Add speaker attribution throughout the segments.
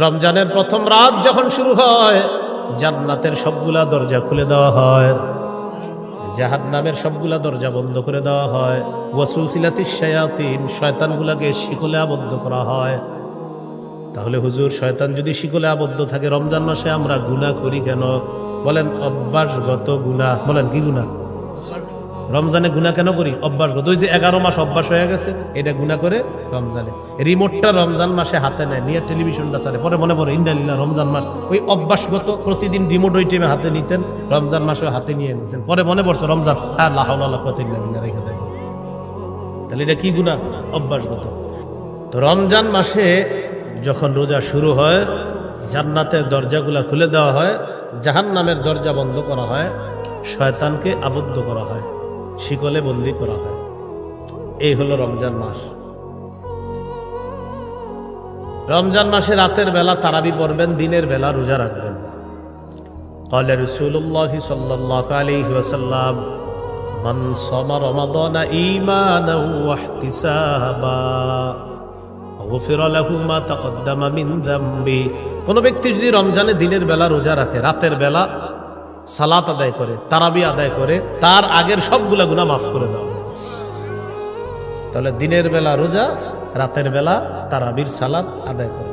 Speaker 1: রমজানের প্রথম রাত যখন শুরু হয়, জান্নাতের সবগুলা দরজা খুলে দেওয়া হয়, জাহান্নামের সবগুলা দরজা বন্ধ করে দেওয়া হয়। ওয়াসুলসিলাতিশ শায়াতিন, শয়তানগুলাকে শিকলে আবদ্ধ করা হয়। তাহলে হুজুর, শয়তান যদি শিকলে আবদ্ধ থাকে, রমজান মাসে আমরা গুনাহ করি কেন? বলেন অভ্যাসগত গুনাহ। বলেন কি গুনাহ? রমজানে গুনাহ কেন করি? অভ্যাসগত। ওই যে 11 মাস অভ্যাস হয়ে গেছে, এটা গুনাহ করে রমজানে। রিমোটটা রমজান মাসে হাতে নেয়, নিয়ে টেলিভিশনটা চালে, পরে মনে পড়ে ইন্দালিল্লাহ রমজান মাস। ওই অভ্যাসগত প্রতিদিন রিমোট ওই টাইমে হাতে নিতেন, রমজান মাসে হাতে নিয়ে নিতেন, পরে মনে পড়ছে রমজান, হ্যাঁ লা হাওলা ওয়ালা কুওয়াতা ইল্লা বিল্লাহ রেখে দেন। তাহলে এটা কি গুনাহ? অভ্যাসগত। তো রমজান মাসে যখন রোজা শুরু হয়, জান্নাতের দরজাগুলা খুলে দেওয়া হয়, জাহান্নামের দরজা বন্ধ করা হয়, শয়তানকে আবদ্ধ করা হয়, শিকলে বন্দী করা হয়। এই হলো রমজান মাস। রমজান মাসে রাতের বেলা তারাবি পড়বেন, দিনের বেলা রোজা রাখবেন। ক্বালা রাসূলুল্লাহ সাল্লাল্লাহু আলাইহি ওয়াসাল্লাম, মান সামা রমাদানা ঈমানান ওয়া ইহতিসাবা গুফিরা লাহু মা তাকদ্দামা মিন যামবি। কোন ব্যক্তি যদি রমজানে দিনের বেলা রোজা রাখে, রাতের বেলা সালাত আদায় করে, তারাবি আদায় করে, তার আগের সবগুলা গুনাহ মাফ করে দেওয়া হবে। তাহলে দিনের বেলা রোজা, রাতের বেলা তারাবির সালাত আদায় করে।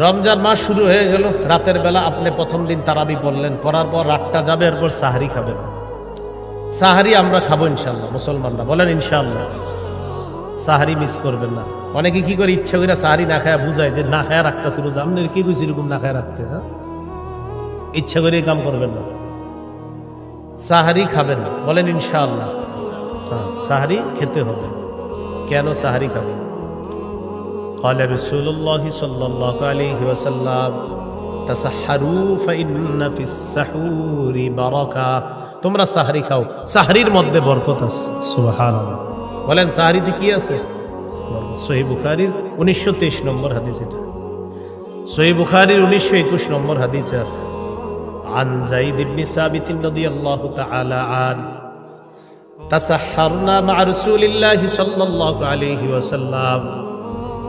Speaker 1: রমজান মাস শুরু হয়ে গেল, রাতের বেলা আপনি প্রথম দিন তারাবি পড়লেন, পড়ার পর রাতটা যাবে, এরপর সাহারি খাবেন। সাহারি আমরা খাবো ইনশাআল্লাহ, মুসলমানরা বলেন ইনশাআল্লাহ। সাহারি মিস করবেন না। অনেকে কি করে ইচ্ছা করে সাহারি না খায়া বুঝায় যে না খায়া রাখতেছি রোজা। আপনার কি কইছি এরকম না খায়া রাখতে? হ্যাঁ, ইচ্ছা করে কাম করবেন না, সাহারি খাবেন, বলেন ইনশাআল্লাহ। হ্যাঁ, সাহারি খেতে হবে। কেন সাহারি খাবেন? ক্বালা রাসূলুল্লাহ সাল্লাল্লাহু আলাইহি ওয়াসাল্লাম, তাসাহহারু ফাইন্না ফিস সাহুরি বারাকা। তোমরা সাহারি খাও, সাহারির মধ্যে বরকত আছে। সুবহানাল্লাহ। বলেন সাহারিতে কি আছে? সহিহ বুখারীর 1923 নম্বর হাদিস। এটা সহিহ বুখারীর 1921 নম্বর হাদিসে আছে। আন যায়েদ ইবনে সাবিত রাদিয়াল্লাহু তাআলা আন তাসাহহারনা মা রাসূলিল্লাহি সাল্লাল্লাহু আলাইহি ওয়াসাল্লাম,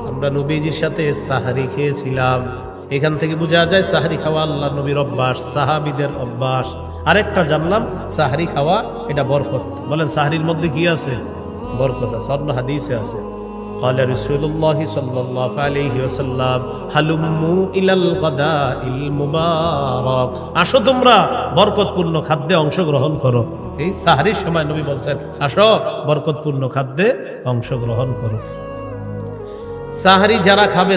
Speaker 1: আমরা নবীজির সাথে সাহারি খেয়েছিলাম। এখান থেকে বোঝা যায় সাহারি খাওয়া আল্লাহর নবীর অভ্যাস, সাহাবীদের অভ্যাস। আরেকটা জানলাম, সাহারি খাওয়া এটা বরকত। বলেন সাহারির মধ্যে কি আছে? বরকত আছে। অন্য হাদিসে আছে, ক্বালা রাসূলুল্লাহ সাল্লাল্লাহু আলাইহি ওয়াসাল্লাম, হালুম্মু ইলাল গাদাইল মুবারাক। আসো তোমরা বরকতপূর্ণ খাদ্যে অংশগ্রহণ করো। এই সাহারির সময় নবী বলছেন, আসো বরকতপূর্ণ খাদ্যে অংশগ্রহণ করো। সাহারি যারা খাবে